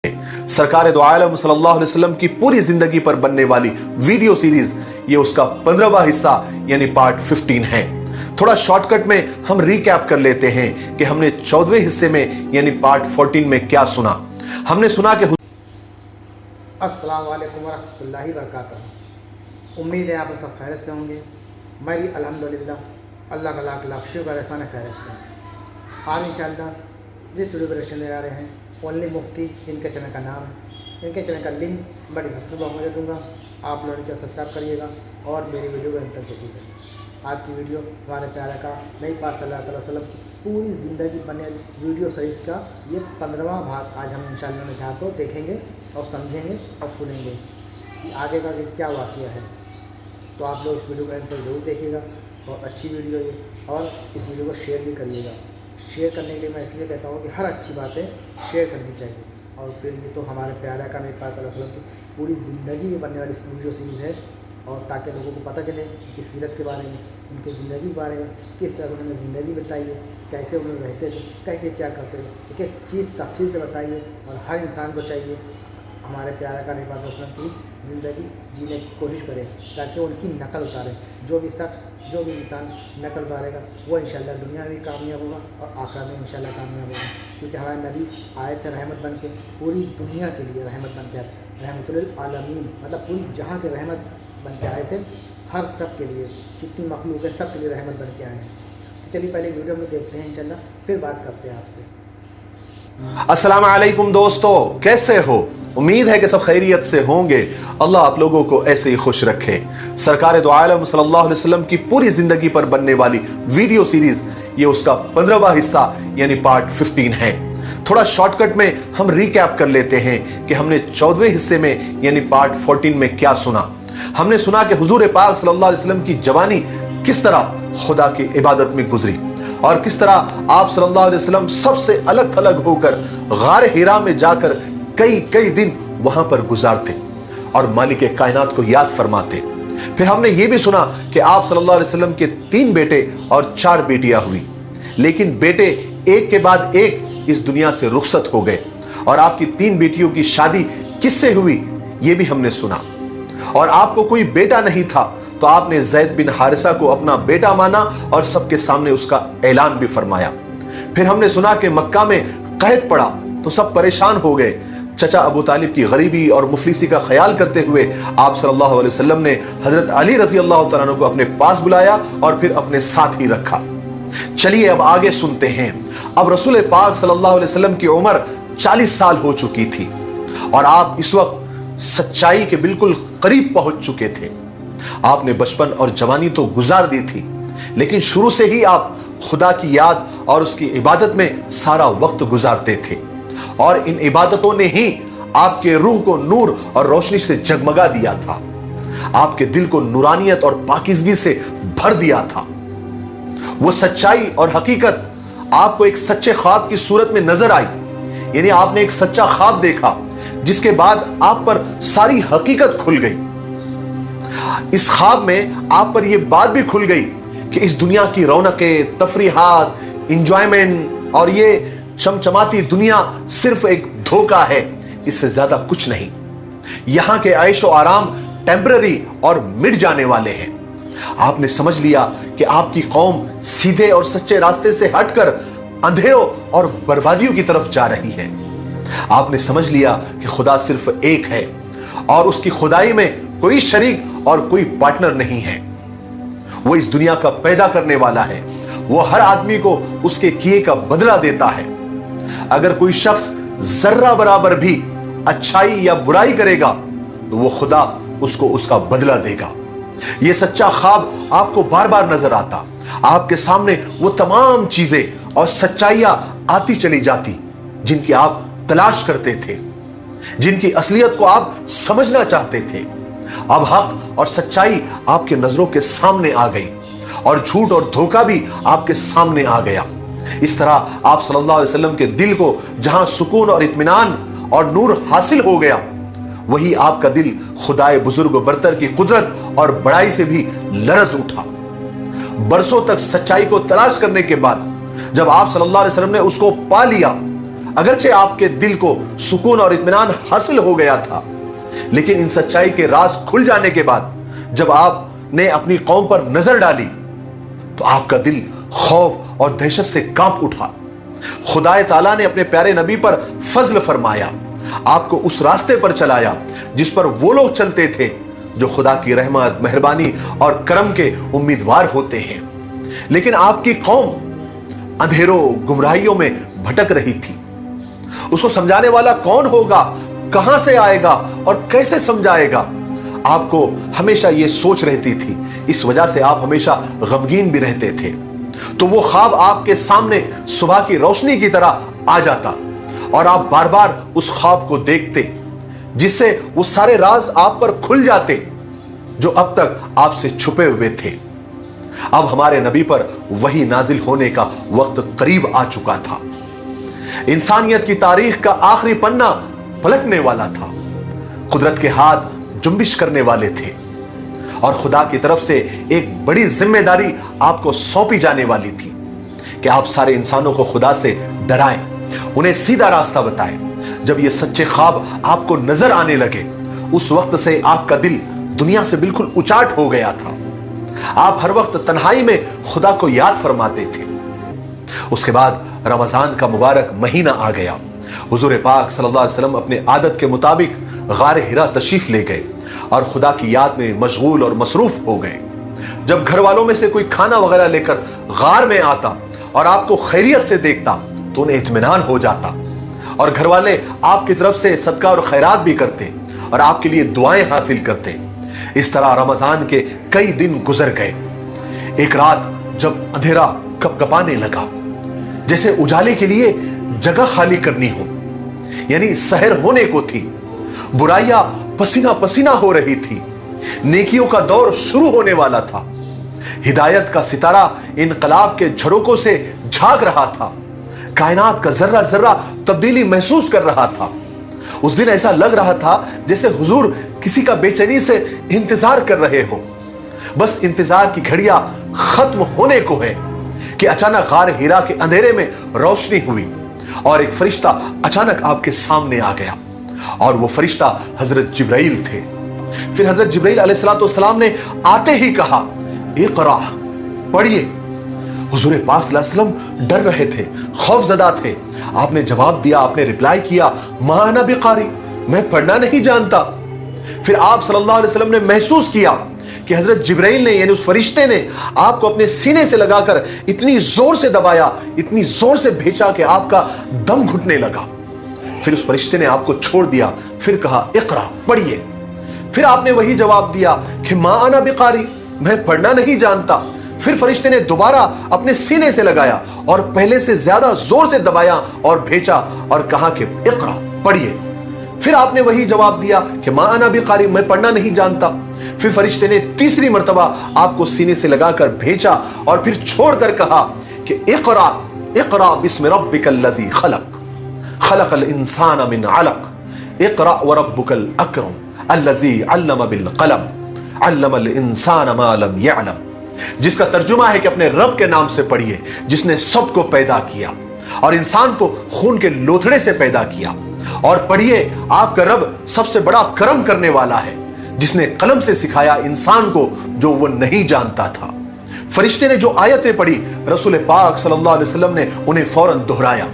सरकार दो आलम सल्लल्लाहु अलैहि वसल्लम की पूरी जिंदगी पर बनने वाली वीडियो सीरीज ये उसका 15वां हिस्सा यानी पार्ट 15 है। थोड़ा शॉर्टकट में हम रिकैप कर लेते हैं कि हमने 14वें हिस्से में यानी पार्ट 14 में क्या सुना। हमने सुना कि अस्सलाम वालेकुम वरहमतुल्लाहि वबरकातुहू। उम्मीद है आप सब खैरियत से होंगे। मैं भी अल्हम्दुलिल्लाह अल्लाह का लाख लाख शुक्र एहसान खैरियत से। आज इंशाअल्लाह जिस वीडियो पर रिएक्शन दे रहे हैं ओनली मुफ्ती, इनके चैनल का नाम है। इनके चैनल का लिंक मैं डिस्क्रिप्शन बॉक्स में दे दूँगा। आप लोग नीचे सब्सक्राइब करिएगा और मेरी वीडियो को अंत तक देखिएगा। आज की वीडियो हमारे प्यारे का नबी पाक सल्लल्लाहु अलैहि वसल्लम की पूरी ज़िंदगी बने वीडियो सीरीज़ का ये 15वां भाग आज हम इंशाअल्लाह में चाहते देखेंगे और समझेंगे और सुनेंगे कि आगे का क्या वाक़या है। तो आप लोग इस वीडियो को अंत तक जरूर देखिएगा। बहुत अच्छी वीडियो है और इस वीडियो को शेयर भी करिएगा। शेयर करने के लिए मैं इसलिए कहता हूँ कि हर अच्छी बातें शेयर करनी चाहिए। और फिर ये तो हमारे प्यारा का नबी पाक सल्लल्लाहु अलैहि वसल्लम की पूरी ज़िंदगी में बनने वाली वीडियो सीरीज़ है और ताकि लोगों को पता चले कि सीरत के बारे में, उनकी ज़िंदगी के बारे में, किस तरह उन्होंने ज़िंदगी बताई है, कैसे उन्होंने रहते थे, कैसे क्या करते थे, एक एक चीज़ तफसील से बताइए। और हर इंसान को चाहिए हमारे प्यारा का नबी पाक सल्लल्लाहु अलैहि वसल्लम की ज़िंदगी जीने की कोशिश करें ताकि उनकी नकल उतारें। जो भी शख्स, जो भी इंसान नकल उतारेगा वो इंशाअल्लाह दुनिया में भी कामयाब होगा और आखिरत में इंशाअल्लाह कामयाब होगा। क्योंकि हमारे नबी आए थे रहमत बन के, पूरी दुनिया के लिए रहमत बन के आए, रहमतुल लिल आलमीन, मतलब पूरी जहाँ के रहमत बन के आए थे। हर सब के लिए, जितनी मखलूक है सब के लिए रहमत बन के आए हैं। तो चलिए पहले वीडियो में देखते हैं इंशाअल्लाह, फिर बात करते हैं आपसे। अस्सलाम वालेकुम दोस्तों, कैसे हो? उम्मीद है कि सब खैरियत से होंगे। अल्लाह आप लोगों को ऐसे ही खुश रखे। सरकार दो आलम सल्लल्लाहु अलैहि वसल्लम की पूरी जिंदगी पर बनने वाली वीडियो सीरीज ये उसका 15वां हिस्सा यानी पार्ट 15 है। थोड़ा शॉर्टकट में हम रिकैप कर लेते हैं कि हमने 14वें हिस्से में यानी पार्ट 14 में क्या सुना। हमने सुना कि हुजूर पाक सल्लल्लाहु अलैहि वसल्लम की जवानी किस तरह खुदा की इबादत में गुजरी और किस तरह आप सल्लल्लाहु अलैहि वसल्लम सबसे अलग थलग होकर गार हिरा में जाकर कई कई दिन वहां पर गुजारते और मालिक कायनात को याद फरमाते। फिर हमने ये भी सुना कि आप सल्लल्लाहु अलैहि वसल्लम के 3 बेटे और 4 बेटियां हुई, लेकिन बेटे एक के बाद एक इस दुनिया से रुखसत हो गए और आपकी 3 बेटियों की शादी किससे हुई ये भी हमने सुना। और आपको कोई बेटा नहीं था तो आपने ज़ैद बिन हारिसा को अपना बेटा माना और सबके सामने उसका ऐलान भी फरमाया। फिर हमने सुना कि मक्का में कहत पड़ा तो सब परेशान हो गए। चचा अबू तालिब की गरीबी और मुफलिसी का ख्याल करते हुए आप सल्लल्लाहु अलैहि वसल्लम ने हजरत अली रजी अल्लाह तआला अन्हु को अपने पास बुलाया और फिर अपने साथ ही रखा। चलिए अब आगे सुनते हैं। अब रसूल पाक सल्लल्लाहु अलैहि वसल्लम की उम्र 40 साल हो चुकी थी और आप इस वक्त सच्चाई के बिल्कुल करीब पहुंच चुके थे। आपने बचपन और जवानी तो गुजार दी थी, लेकिन शुरू से ही आप खुदा की याद और उसकी इबादत में सारा वक्त गुजारते थे और इन इबादतों ने ही आपके रूह को नूर और रोशनी से जगमगा दिया था, आपके दिल को नूरानियत और पाकीज़गी से भर दिया था। वो सच्चाई और हकीकत आपको एक सच्चे ख्वाब की सूरत में नजर आई, यानी आपने एक सच्चा ख्वाब देखा जिसके बाद आप पर सारी हकीकत खुल गई। इस ख्वाब में आप पर यह बात भी खुल गई कि इस दुनिया की रौनकें, तफरीहात, इंजॉयमेंट और ये चमचमाती दुनिया सिर्फ एक धोखा है, इससे ज्यादा कुछ नहीं। यहां के ऐशो आराम टेम्पररी और मिट जाने वाले हैं। आपने समझ लिया कि आपकी कौम सीधे और सच्चे रास्ते से हटकर अंधेरों और बर्बादियों की तरफ जा रही है। आपने समझ लिया कि खुदा सिर्फ एक है और उसकी खुदाई में कोई शरीक और कोई पार्टनर नहीं है। वो इस दुनिया का पैदा करने वाला है। वो हर आदमी को उसके किए का बदला देता है। अगर कोई शख्स जर्रा बराबर भी अच्छाई या बुराई करेगा तो वो खुदा उसको उसका बदला देगा। ये सच्चा ख्वाब आपको बार बार नजर आता। आपके सामने वो तमाम चीजें और सच्चाइयां आती चली जाती जिनकी आप तलाश करते थे, जिनकी असलियत को आप समझना चाहते थे। अब हक और सच्चाई आपके नजरों के सामने आ गई और झूठ और धोखा भी आपके सामने आ गया। इस तरह आप सल्लल्लाहु अलैहि वसल्लम के दिल को जहां सुकून और इत्मीनान और नूर हासिल हो गया, वही आपका दिल खुदाए बुजुर्ग बरतर की कुदरत और बड़ाई से भी लरज उठा। बरसों तक सच्चाई को तलाश करने के बाद जब आप सल्लल्लाहु अलैहि वसल्लम ने उसको पा लिया, اگرچہ آپ کے دل کو سکون اور اطمینان حاصل ہو گیا تھا، لیکن ان سچائی کے راز کھل جانے کے بعد جب آپ نے اپنی قوم پر نظر ڈالی تو آپ کا دل خوف اور دہشت سے کانپ اٹھا۔ خدا تعالیٰ نے اپنے پیارے نبی پر فضل فرمایا، آپ کو اس راستے پر چلایا جس پر وہ لوگ چلتے تھے جو خدا کی رحمت، مہربانی اور کرم کے امیدوار ہوتے ہیں۔ لیکن آپ کی قوم اندھیروں گمراہیوں میں بھٹک رہی تھی۔ اس کو سمجھانے والا کون ہوگا، کہاں سے آئے گا اور کیسے سمجھائے گا؟ آپ کو ہمیشہ یہ سوچ رہتی تھی، اس وجہ سے آپ ہمیشہ غمگین بھی رہتے تھے۔ تو وہ خواب آپ کے سامنے صبح کی روشنی کی طرح آ جاتا اور آپ بار بار اس خواب کو دیکھتے، جس سے وہ سارے راز آپ پر کھل جاتے جو اب تک آپ سے چھپے ہوئے تھے۔ اب ہمارے نبی پر وحی نازل ہونے کا وقت قریب آ چکا تھا۔ انسانیت کی تاریخ کا آخری پنہ پلٹنے والا تھا۔ قدرت کے ہاتھ جنبش کرنے والے تھے اور خدا کی طرف سے ایک بڑی ذمہ داری آپ کو سونپی جانے والی تھی کہ آپ سارے انسانوں کو خدا سے ڈرائیں، انہیں سیدھا راستہ بتائیں۔ جب یہ سچے خواب آپ کو نظر آنے لگے، اس وقت سے آپ کا دل دنیا سے بالکل اچاٹ ہو گیا تھا۔ آپ ہر وقت تنہائی میں خدا کو یاد فرماتے تھے۔ اس کے بعد رمضان کا مبارک مہینہ آ گیا۔ حضور پاک صلی اللہ علیہ وسلم اپنے عادت کے مطابق غار حرا تشریف لے گئے اور خدا کی یاد میں مشغول اور مصروف ہو گئے۔ جب گھر والوں میں سے کوئی کھانا وغیرہ لے کر غار میں آتا اور آپ کو خیریت سے دیکھتا تو انہیں اطمینان ہو جاتا، اور گھر والے آپ کی طرف سے صدقہ اور خیرات بھی کرتے اور آپ کے لیے دعائیں حاصل کرتے۔ اس طرح رمضان کے کئی دن گزر گئے۔ ایک رات جب اندھیرا کپ کپانے لگا، جیسے اجالے کے لیے جگہ خالی کرنی ہو، یعنی سحر ہونے کو تھی، برائیاں پسینہ پسینہ ہو رہی تھی، نیکیوں کا دور شروع ہونے والا تھا، ہدایت کا ستارہ انقلاب کے جھروکوں سے جھاگ رہا تھا، کائنات کا ذرہ ذرہ تبدیلی محسوس کر رہا تھا۔ اس دن ایسا لگ رہا تھا جیسے حضور کسی کا بے چینی سے انتظار کر رہے ہو۔ بس انتظار کی گھڑیاں ختم ہونے کو ہے کہ اچانک غار حرا کے اندھیرے میں روشنی ہوئی اور ایک فرشتہ اچانک آپ کے سامنے آ گیا، اور وہ فرشتہ حضرت جبرائیل تھے۔ پھر حضرت جبرائیل علیہ السلام نے آتے ہی کہا، اقرا، پڑھیے۔ حضور پاک صلی اللہ علیہ وسلم ڈر رہے تھے، خوف زدہ تھے۔ آپ نے جواب دیا، آپ نے ریپلائی کیا، ما انا بقاری، میں پڑھنا نہیں جانتا۔ پھر آپ صلی اللہ علیہ وسلم نے محسوس کیا کہ حضرت جبرائیل نے، یعنی اس فرشتے نے آپ کو اپنے سینے سے لگا کر اتنی زور سے دبایا، اتنی زور سے بھیجا کہ آپ کا دم گھٹنے لگا۔ پھر اس فرشتے نے آپ کو چھوڑ دیا، پھر کہا، اقرا، پڑھیے۔ پھر آپ نے وہی جواب دیا کہ ما انا بقاری، میں پڑھنا نہیں جانتا۔ پھر فرشتے نے دوبارہ اپنے سینے سے لگایا اور پہلے سے زیادہ زور سے دبایا اور بھیجا اور کہا کہ اقرا، پڑھیے۔ پھر آپ نے وہی جواب دیا کہ ما انا بقاری، میں پڑھنا نہیں جانتا۔ پھر فرشتے نے تیسری مرتبہ آپ کو سینے سے لگا کر بھیجا اور پھر چھوڑ کر کہا کہ اقرا، اقرا بسم ربک الذی خلق، خلق الانسان من علق، اقرا وربک الاکرم الذی علم بالقلم، علم الانسان ما لم یعلم، جس کا ترجمہ ہے کہ اپنے رب کے نام سے پڑھیے جس نے سب کو پیدا کیا اور انسان کو خون کے لوتھڑے سے پیدا کیا، اور پڑھیے آپ کا رب سب سے بڑا کرم کرنے والا ہے جس نے قلم سے سکھایا انسان کو جو وہ نہیں جانتا تھا۔ فرشتے نے جو آیتیں پڑھی، رسول پاک صلی اللہ علیہ وسلم نے انہیں فوراً دہرایا۔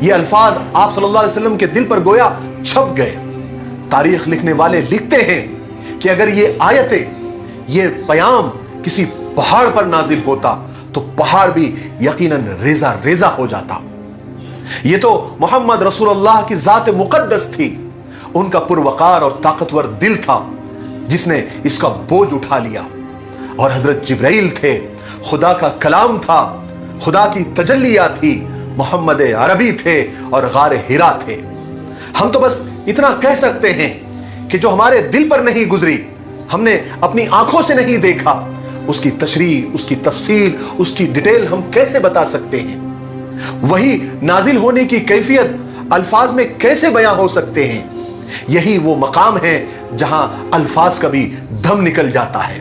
یہ الفاظ آپ صلی اللہ علیہ وسلم کے دل پر گویا چھپ گئے۔ تاریخ لکھنے والے لکھتے ہیں کہ اگر یہ آیتیں، یہ پیام کسی پہاڑ پر نازل ہوتا تو پہاڑ بھی یقیناً ریزہ ریزہ ہو جاتا۔ یہ تو محمد رسول اللہ کی ذات مقدس تھی، ان کا پروقار اور طاقتور دل تھا جس نے اس کا بوجھ اٹھا لیا، اور حضرت جبرائیل تھے، خدا کا کلام تھا، خدا کی تجلیات تھی، محمد عربی تھے اور غار حرا تھے۔ ہم تو بس اتنا کہہ سکتے ہیں کہ جو ہمارے دل پر نہیں گزری، ہم نے اپنی آنکھوں سے نہیں دیکھا، اس کی تشریح، اس کی تفصیل، اس کی ڈیٹیل ہم کیسے بتا سکتے ہیں؟ وہی نازل ہونے کی کیفیت الفاظ میں کیسے بیان ہو سکتے ہیں؟ یہی وہ مقام ہے جہاں الفاظ کا بھی دم نکل جاتا ہے،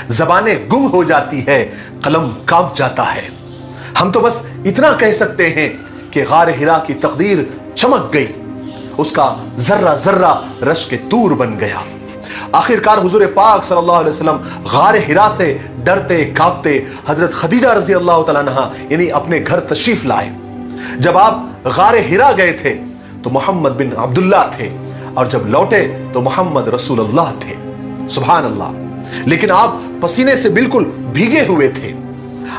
زبانیں گم ہو جاتی ہے، قلم کانپ جاتا ہے۔ ہم تو بس اتنا کہہ سکتے ہیں کہ غار حرا کی تقدیر चमक गई, उसका जर्रा जर्रा रश के तूर बन गया। आखिरकार हुजूर पाक सल्लल्लाहु अलैहि वसल्लम गार हिरा से डरते कांपते हजरत खदीजा रजी अल्लाह तआला अन्हा यानी अपने घर तशरीफ लाए। जब आप गार हिरा गए थे तो मोहम्मद बिन अब्दुल्लाह थे, और जब लौटे तो मोहम्मद रसूलुल्लाह थे। सुभान अल्लाह। लेकिन आप पसीने से बिल्कुल भीगे हुए थे।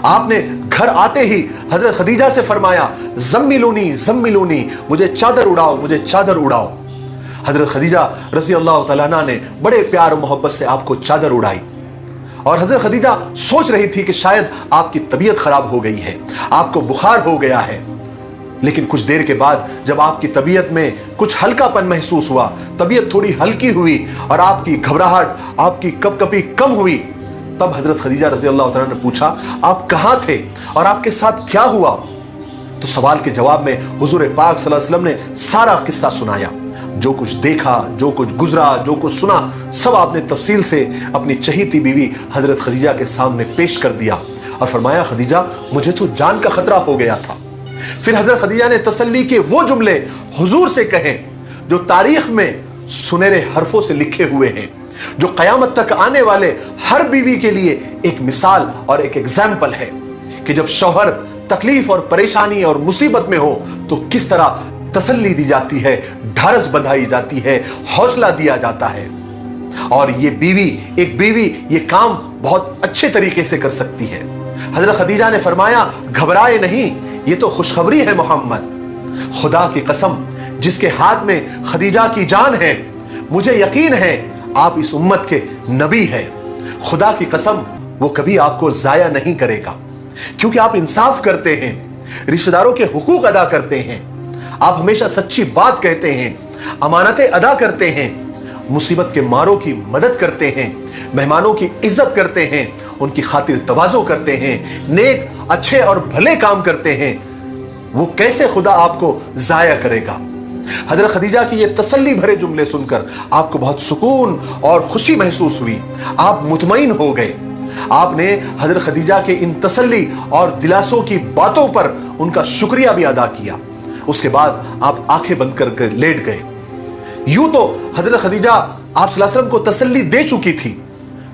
आपने घर आते ही हजरत खदीजा से फरमाया, जम्मिलूनी जम्मिलूनी, मुझे चादर उड़ाओ, मुझे चादर उड़ाओ। हजरत खदीजा रज़ी अल्लाह तआला अन्हा ने बड़े प्यार और मोहब्बत से आपको चादर उड़ाई, और हजरत खदीजा सोच रही थी कि शायद आपकी तबीयत खराब हो गई है, आपको बुखार हो गया है। लेकिन कुछ देर के बाद जब आपकी तबीयत में कुछ हल्कापन महसूस हुआ, तबीयत थोड़ी हल्की हुई और आपकी घबराहट, आपकी कपकपी कम हुई, तब हजरत खदीजा रज़ी अल्लाह तआला ने पूछा, आप कहाँ थे और आपके साथ क्या हुआ? तो सवाल के जवाब में हुजूर पाक सल्लल्लाहु अलैहि वसल्लम ने सारा किस्सा सुनाया। जो कुछ देखा, जो कुछ गुजरा, जो कुछ सुना, सब आपने तफसील से अपनी चहीती बीवी हजरत खदीजा के सामने पेश कर दिया और फरमाया, खदीजा मुझे तो जान का खतरा हो गया था। फिर हजरत खदीजा ने तसल्ली के वो जुमले हुजूर से कहे जो तारीख में सुनहरे हरफों से लिखे हुए हैं, जो कयामत तक आने वाले हर बीवी के लिए एक मिसाल और एक एग्जाम्पल है कि जब शौहर तकलीफ और परेशानी और मुसीबत में हो तो किस तरह तसल्ली दी जाती है, ढारस बंधाई जाती है, हौसला दिया जाता है। और ये बीवी, एक बीवी ये काम बहुत अच्छे तरीके से कर सकती है। हजरत खदीजा ने फरमाया, घबराए नहीं, ये तो खुशखबरी है मोहम्मद। खुदा की कसम जिसके हाथ में खदीजा की जान है, मुझे यकीन है आप इस उम्मत के नबी हैं। खुदा की कसम वो कभी आपको जाया नहीं करेगा, क्योंकि आप इंसाफ करते हैं, रिश्तेदारों के हुकूक अदा करते हैं, आप हमेशा सच्ची बात कहते हैं, अमानतें अदा करते हैं, मुसीबत के मारों की मदद करते हैं, मेहमानों की इज्जत करते हैं, उनकी खातिर तवाज़ो करते हैं, नेक अच्छे और भले काम करते हैं। वो कैसे खुदा आपको जाया करेगा? हजरत खदीजा की ये तसल्ली भरे जुमले सुनकर आपको बहुत सुकून और खुशी महसूस हुई, आप मुतमईन हो गए। आपने हजरत खदीजा के इन तसल्ली और दिलासों की बातों पर उनका शुक्रिया भी अदा किया। उसके बाद आप आंखें बंद कर लेट गए। यूं तो हजरत खदीजा आप सल्लल्लाहु अलैहि वसल्लम को तसल्ली दे चुकी थी,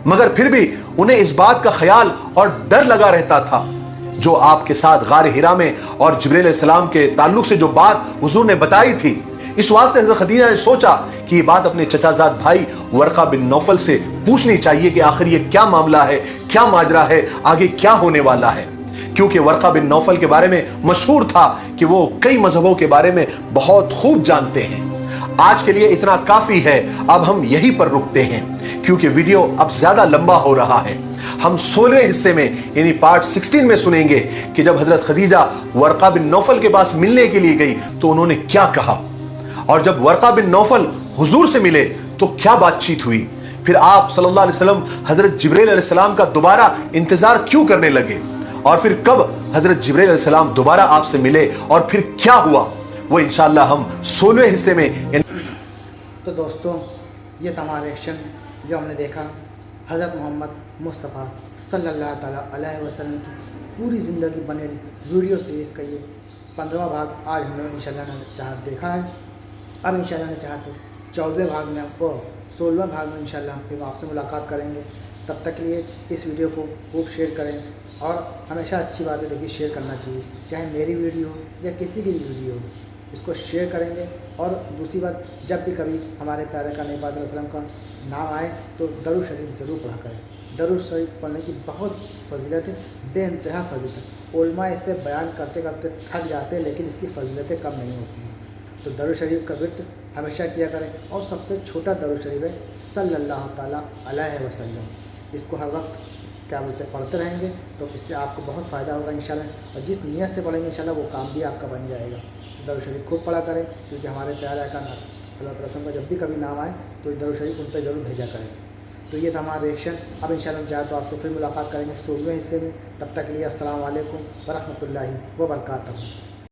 मगर फिर भी उन्हें इस बात का ख्याल और डर लगा रहता था जो आपके साथ गार हिरा में और जिब्रील अलैहिस्सलाम के ताल्लुक से जो बात हुजूर ने बताई थी। इस वास्ते हजरत खदीजा ने सोचा कि ये बात अपने चचाजाद भाई वर्का बिन नौफल से पूछनी चाहिए कि आखिर ये क्या मामला है, क्या माजरा है, आगे क्या होने वाला है। क्योंकि वर्का बिन नौफल के बारे में मशहूर था कि वो कई मजहबों के बारे में बहुत खूब जानते हैं। आज के लिए इतना काफी है, अब हम यहीं पर रुकते हैं क्योंकि वीडियो अब ज्यादा लंबा हो रहा है। हम 16वें हिस्से में यानी पार्ट 16 में सुनेंगे कि जब हजरत खदीजा वर्का बिन नौफल के पास मिलने के लिए गई तो उन्होंने क्या कहा, और जब वर्का बिन नौफल हुजूर से मिले तो क्या बातचीत हुई। फिर आप सल्लल्लाहु अलैहि वसल्लम हजरत जिब्रील अलैहिस्सलाम का दोबारा इंतजार क्यों करने लगे, और फिर कब हजरत जिब्रील अलैहिस्सलाम दोबारा आपसे मिले और फिर क्या हुआ, वो इंशाअल्लाह हम 16वें हिस्से में। तो दोस्तों, ये तमाम रिएक्शन जो हमने देखा हज़रत मोहम्मद मुस्तफ़ा सल्लल्लाहु ताला अलैहि वसल्लम की पूरी ज़िंदगी बने वीडियो सीरीज़ का ये 15वां भाग आज हमने इंशाअल्लाह ने चाह देखा है। अब इंशाअल्लाह ने चाहा तो 14वें भाग में आपको 16वें भाग में इंशाअल्लाह हम फिर आपसे मुलाकात करेंगे। तब तक के लिए इस वीडियो को खूब शेयर करें, और हमेशा अच्छी बातें देखिए शेयर करना चाहिए, चाहे मेरी वीडियो या किसी की भी वीडियो हो, इसको शेयर करेंगे। और दूसरी बात, जब भी कभी हमारे प्यारे का नबी पाक सल्लल्लाहु अलैहि वसल्लम का नाम आए तो दरूद शरीफ ज़रूर पढ़ा करें। दरूद शरीफ पढ़ने की बहुत फजीलत है, बेइंतहा फजीलत। उलमा इस पर बयान करते करते थक जाते हैं, लेकिन इसकी फजीलतें कम नहीं होती हैं। तो दरूद शरीफ का विर्द हमेशा किया करें, और सबसे छोटा दरूद शरीफ है सल्लल्लाहु ताला अलैहि वसल्लम। इसको हर वक्त क्या बोलते हैं पढ़ते रहेंगे तो इससे आपको बहुत फ़ायदा होगा इंशाल्लाह, और जिस नियत से पढ़ेंगे इंशाल्लाह वो काम भी आपका बन जाएगा। दरूद शरीफ खूब पढ़ा करें, क्योंकि हमारे प्यारे आका सल्लल्लाहु अलैहि वसल्लम का जब भी कभी नाम आए तो दरूद शरीफ उन पर ज़रूर भेजा करें। तो ये था हमारा रिएक्शन। अब इंशाल्लाह चाहे तो आपसे फिर मुलाकात करेंगे 16वें हिस्से में। तब तक के लिए अस्सलाम वालेकुम व रहमतुल्लाहि व बरकातहू।